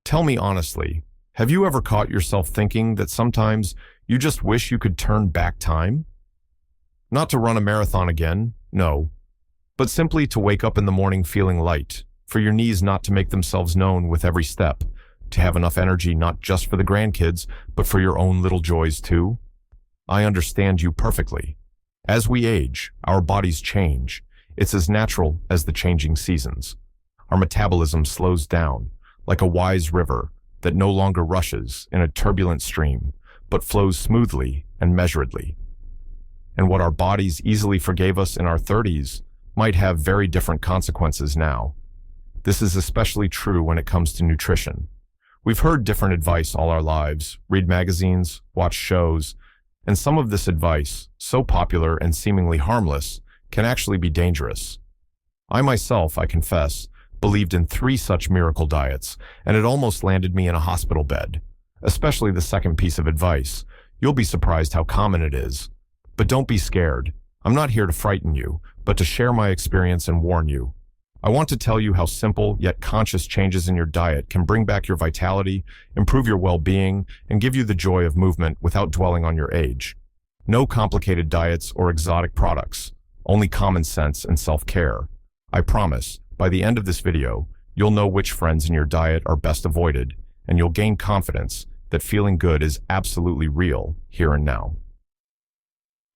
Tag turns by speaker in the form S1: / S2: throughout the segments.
S1: Tell me honestly, have you ever caught yourself thinking that sometimes you just wish you could turn back time? Not to run a marathon again, no, but simply to wake up in the morning feeling light, for your knees not to make themselves known with every step, to have enough energy not just for the grandkids, but for your own little joys too? I understand you perfectly. As we age, our bodies change. It's as natural as the changing seasons. Our metabolism slows down, like a wise river that no longer rushes in a turbulent stream, but flows smoothly and measuredly. And what our bodies easily forgave us in our 30s might have very different consequences now. This is especially true when it comes to nutrition. We've heard different advice all our lives, read magazines, watch shows, and some of this advice, so popular and seemingly harmless, can actually be dangerous. I myself, I confess, believed in 3 such miracle diets, and it almost landed me in a hospital bed. Especially the second piece of advice. You'll be surprised how common it is. But don't be scared. I'm not here to frighten you, but to share my experience and warn you. I want to tell you how simple yet conscious changes in your diet can bring back your vitality, improve your well-being, and give you the joy of movement without dwelling on your age. No complicated diets or exotic products, only common sense and self-care. I promise, by the end of this video, you'll know which friends in your diet are best avoided, and you'll gain confidence that feeling good is absolutely real here and now.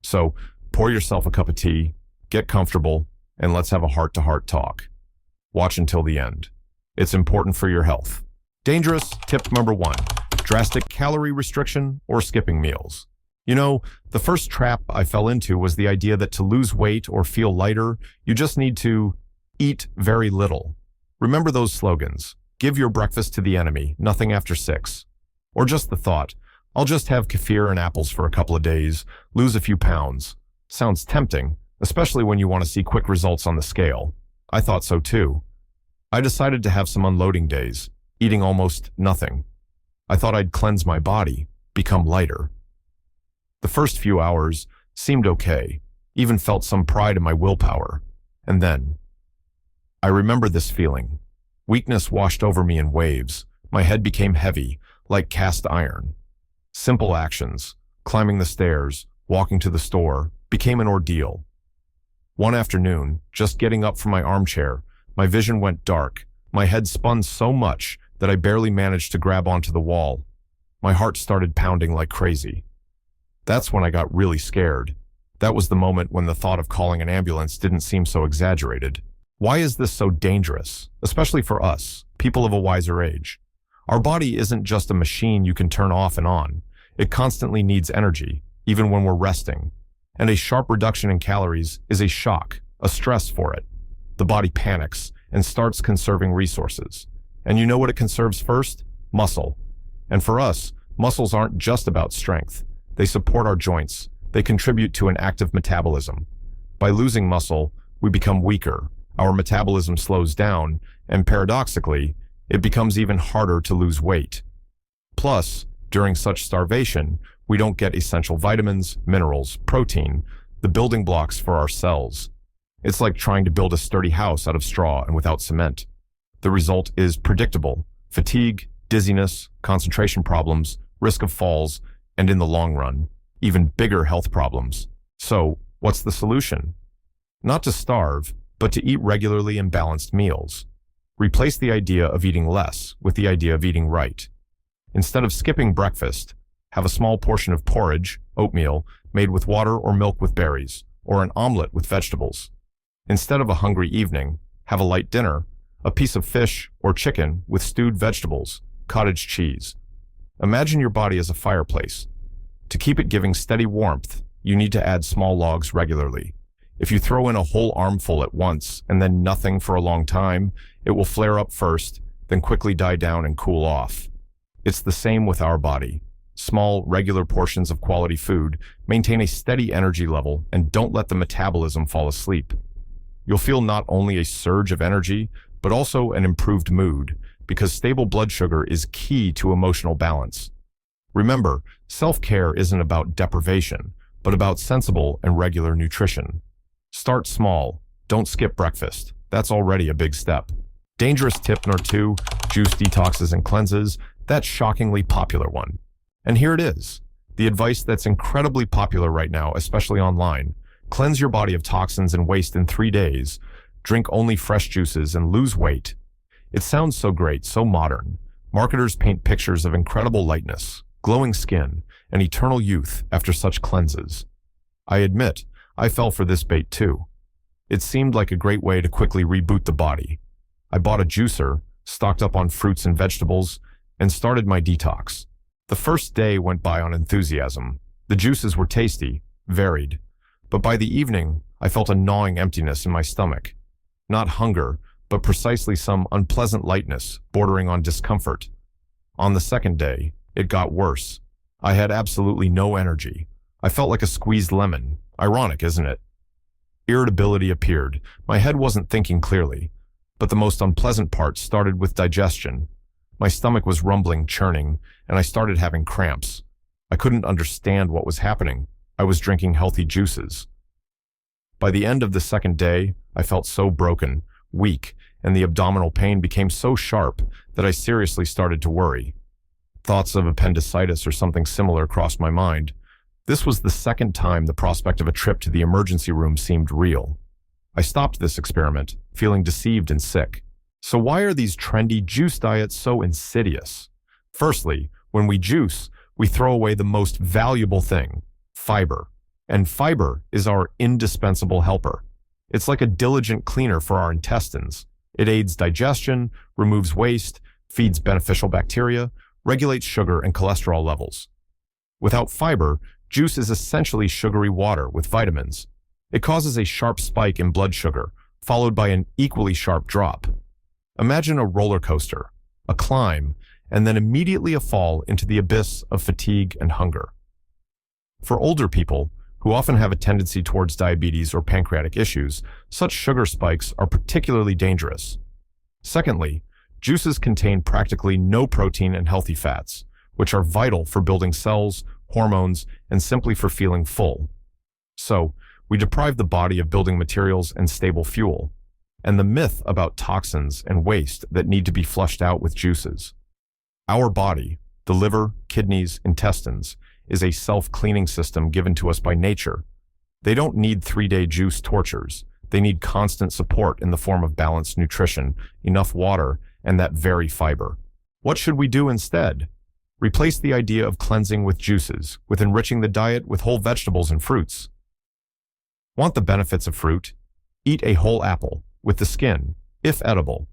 S1: So, pour yourself a cup of tea, get comfortable, and let's have a heart-to-heart talk. Watch until the end. It's important for your health. Dangerous tip number 1, drastic calorie restriction or skipping meals. You know, the first trap I fell into was the idea that to lose weight or feel lighter, you just need to eat very little. Remember those slogans, give your breakfast to the enemy, nothing after 6. Or just the thought, I'll just have kefir and apples for a couple of days, lose a few pounds. Sounds tempting, especially when you want to see quick results on the scale. I thought so too. I decided to have some unloading days, eating almost nothing. I thought I'd cleanse my body, become lighter. The first few hours seemed okay, even felt some pride in my willpower. And then, I remember this feeling. Weakness washed over me in waves. My head became heavy, like cast iron. Simple actions, climbing the stairs, walking to the store, became an ordeal. One afternoon, just getting up from my armchair, my vision went dark. My head spun so much that I barely managed to grab onto the wall. My heart started pounding like crazy. That's when I got really scared. That was the moment when the thought of calling an ambulance didn't seem so exaggerated. Why is this so dangerous, especially for us, people of a wiser age? Our body isn't just a machine you can turn off and on. It constantly needs energy, even when we're resting. And a sharp reduction in calories is a shock, a stress for it. The body panics and starts conserving resources. And you know what it conserves first? Muscle. And for us, muscles aren't just about strength. They support our joints. They contribute to an active metabolism. By losing muscle, we become weaker. Our metabolism slows down, and paradoxically, it becomes even harder to lose weight. Plus, during such starvation, we don't get essential vitamins, minerals, protein, the building blocks for our cells. It's like trying to build a sturdy house out of straw and without cement. The result is predictable: fatigue, dizziness, concentration problems, risk of falls, and in the long run, even bigger health problems. So, what's the solution? Not to starve, but to eat regularly and balanced meals. Replace the idea of eating less with the idea of eating right. Instead of skipping breakfast, have a small portion of porridge, oatmeal, made with water or milk with berries, or an omelet with vegetables. Instead of a hungry evening, have a light dinner, a piece of fish or chicken with stewed vegetables, cottage cheese. Imagine your body as a fireplace. To keep it giving steady warmth, you need to add small logs regularly. If you throw in a whole armful at once and then nothing for a long time, it will flare up first, then quickly die down and cool off. It's the same with our body. Small, regular portions of quality food maintain a steady energy level and don't let the metabolism fall asleep. You'll feel not only a surge of energy, but also an improved mood, because stable blood sugar is key to emotional balance. Remember, self-care isn't about deprivation, but about sensible and regular nutrition. Start small. Don't skip breakfast. That's already a big step. Dangerous tip number 2, juice detoxes and cleanses, that shockingly popular one. And here it is, the advice that's incredibly popular right now, especially online. Cleanse your body of toxins and waste in 3 days. Drink only fresh juices and lose weight. It sounds so great, so modern. Marketers paint pictures of incredible lightness, glowing skin, and eternal youth after such cleanses. I admit, I fell for this bait too. It seemed like a great way to quickly reboot the body. I bought a juicer, stocked up on fruits and vegetables, and started my detox. The first day went by on enthusiasm. The juices were tasty, varied, but by the evening, I felt a gnawing emptiness in my stomach. Not hunger, but precisely some unpleasant lightness bordering on discomfort. On the second day, it got worse. I had absolutely no energy. I felt like a squeezed lemon. Ironic, isn't it? Irritability appeared. My head wasn't thinking clearly, but the most unpleasant part started with digestion. My stomach was rumbling, churning, and I started having cramps. I couldn't understand what was happening. I was drinking healthy juices. By the end of the second day, I felt so broken, weak, and the abdominal pain became so sharp that I seriously started to worry. Thoughts of appendicitis or something similar crossed my mind. This was the second time the prospect of a trip to the emergency room seemed real. I stopped this experiment, feeling deceived and sick. So why are these trendy juice diets so insidious? Firstly, when we juice, we throw away the most valuable thing, fiber. And fiber is our indispensable helper. It's like a diligent cleaner for our intestines. It aids digestion, removes waste, feeds beneficial bacteria, regulates sugar and cholesterol levels. Without fiber, juice is essentially sugary water with vitamins. It causes a sharp spike in blood sugar, followed by an equally sharp drop. Imagine a roller coaster, a climb, and then immediately a fall into the abyss of fatigue and hunger. For older people, who often have a tendency towards diabetes or pancreatic issues, such sugar spikes are particularly dangerous. Secondly, juices contain practically no protein and healthy fats, which are vital for building cells, hormones, and simply for feeling full. So, we deprive the body of building materials and stable fuel, and the myth about toxins and waste that need to be flushed out with juices. Our body, the liver, kidneys, intestines, is a self-cleaning system given to us by nature. They don't need 3-day juice tortures. They need constant support in the form of balanced nutrition, enough water, and that very fiber. What should we do instead? Replace the idea of cleansing with juices, with enriching the diet with whole vegetables and fruits. Want the benefits of fruit? Eat a whole apple, with the skin, if edible.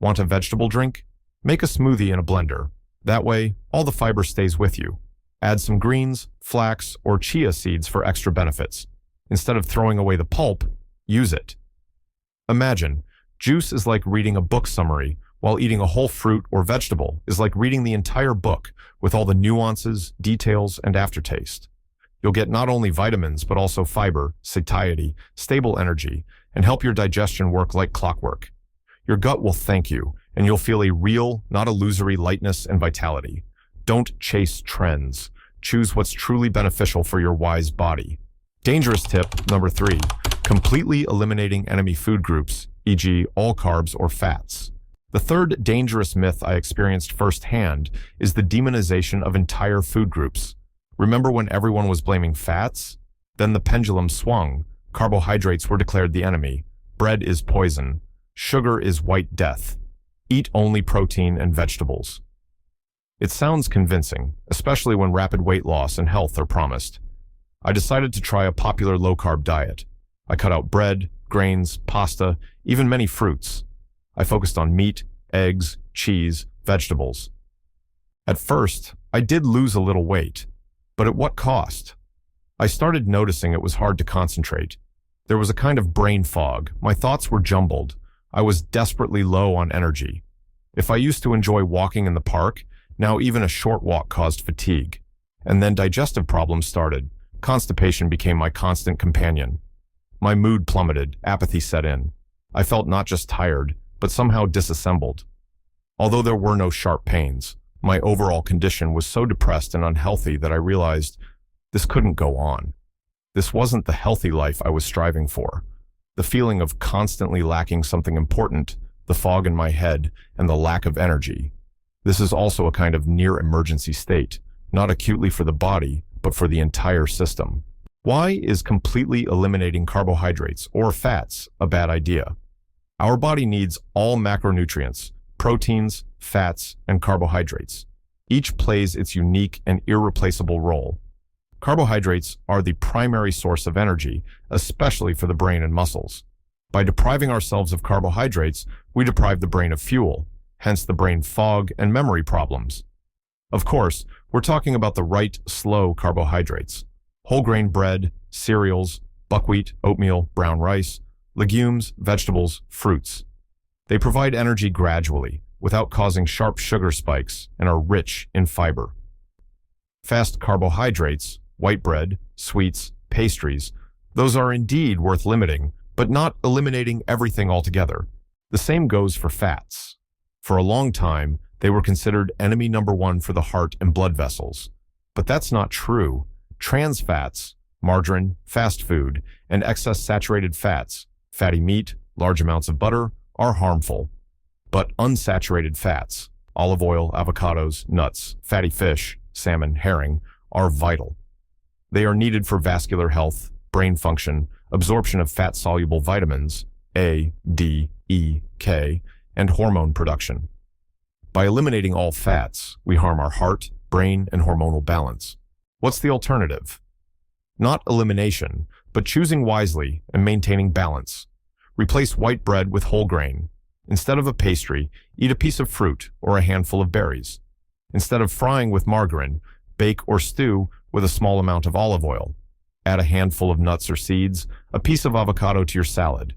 S1: Want a vegetable drink? Make a smoothie in a blender. That way, all the fiber stays with you. Add some greens, flax, or chia seeds for extra benefits. Instead of throwing away the pulp, use it. Imagine, juice is like reading a book summary, while eating a whole fruit or vegetable is like reading the entire book with all the nuances, details, and aftertaste. You'll get not only vitamins, but also fiber, satiety, stable energy, and help your digestion work like clockwork. Your gut will thank you, and you'll feel a real, not illusory lightness and vitality. Don't chase trends. Choose what's truly beneficial for your wise body. Dangerous tip number 3, completely eliminating enemy food groups, e.g. all carbs or fats. The third dangerous myth I experienced firsthand is the demonization of entire food groups. Remember when everyone was blaming fats? Then the pendulum swung. Carbohydrates were declared the enemy. Bread is poison. Sugar is white death. Eat only protein and vegetables. It sounds convincing, especially when rapid weight loss and health are promised. I decided to try a popular low-carb diet. I cut out bread, grains, pasta, even many fruits. I focused on meat, eggs, cheese, vegetables. At first, I did lose a little weight, but at what cost? I started noticing it was hard to concentrate. There was a kind of brain fog. My thoughts were jumbled. I was desperately low on energy. If I used to enjoy walking in the park, now even a short walk caused fatigue. And then digestive problems started. Constipation became my constant companion. My mood plummeted, apathy set in. I felt not just tired, but somehow disassembled. Although there were no sharp pains, my overall condition was so depressed and unhealthy that I realized this couldn't go on. This wasn't the healthy life I was striving for. The feeling of constantly lacking something important the fog in my head, and the lack of energy. This is also a kind of near-emergency state, not acutely for the body, but for the entire system. Why is completely eliminating carbohydrates or fats a bad idea? Our body needs all macronutrients, proteins, fats, and carbohydrates. Each plays its unique and irreplaceable role. Carbohydrates are the primary source of energy, especially for the brain and muscles. By depriving ourselves of carbohydrates, we deprive the brain of fuel, hence the brain fog and memory problems. Of course, we're talking about the right, slow carbohydrates. Whole grain bread, cereals, buckwheat, oatmeal, brown rice, legumes, vegetables, fruits. They provide energy gradually, without causing sharp sugar spikes, and are rich in fiber. Fast carbohydrates, white bread, sweets, pastries, those are indeed worth limiting, but not eliminating everything altogether. The same goes for fats. For a long time, they were considered enemy number one for the heart and blood vessels. But that's not true. Trans fats, margarine, fast food, and excess saturated fats, fatty meat, large amounts of butter, are harmful. But unsaturated fats, olive oil, avocados, nuts, fatty fish, salmon, herring, are vital. They are needed for vascular health, brain function, absorption of fat-soluble vitamins, A, D, E, K, and hormone production. By eliminating all fats, we harm our heart, brain, and hormonal balance. What's the alternative? Not elimination, but choosing wisely and maintaining balance. Replace white bread with whole grain. Instead of a pastry, eat a piece of fruit or a handful of berries. Instead of frying with margarine, bake or stew with a small amount of olive oil. Add a handful of nuts or seeds, a piece of avocado to your salad.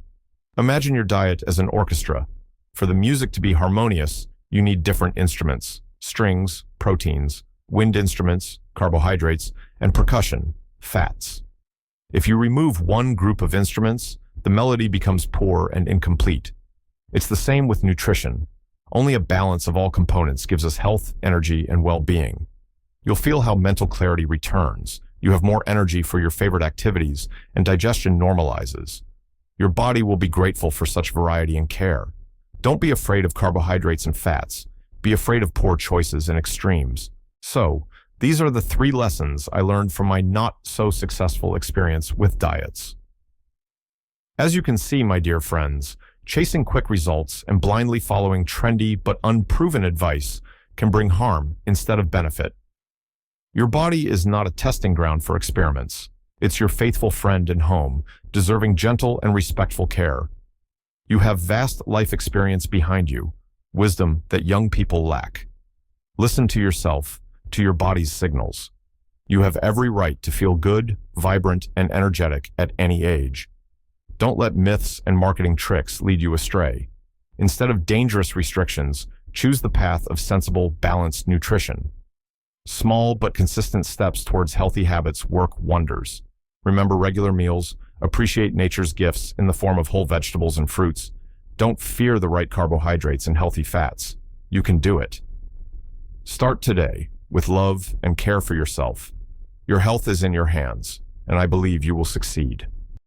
S1: Imagine your diet as an orchestra. For the music to be harmonious, you need different instruments, strings, proteins, wind instruments, carbohydrates, and percussion, fats. If you remove one group of instruments, the melody becomes poor and incomplete. It's the same with nutrition. Only a balance of all components gives us health, energy, and well-being. You'll feel how mental clarity returns. You have more energy for your favorite activities, and digestion normalizes. Your body will be grateful for such variety and care. Don't be afraid of carbohydrates and fats. Be afraid of poor choices and extremes. So, these are the 3 lessons I learned from my not-so-successful experience with diets. As you can see, my dear friends, chasing quick results and blindly following trendy but unproven advice can bring harm instead of benefit. Your body is not a testing ground for experiments. It's your faithful friend and home, deserving gentle and respectful care. You have vast life experience behind you, wisdom that young people lack. Listen to yourself, to your body's signals. You have every right to feel good, vibrant, and energetic at any age. Don't let myths and marketing tricks lead you astray. Instead of dangerous restrictions, choose the path of sensible, balanced nutrition. Small but consistent steps towards healthy habits work wonders. Remember regular meals, appreciate nature's gifts in the form of whole vegetables and fruits. Don't fear the right carbohydrates and healthy fats. You can do it. Start today with love and care for yourself. Your health is in your hands, and I believe you will succeed.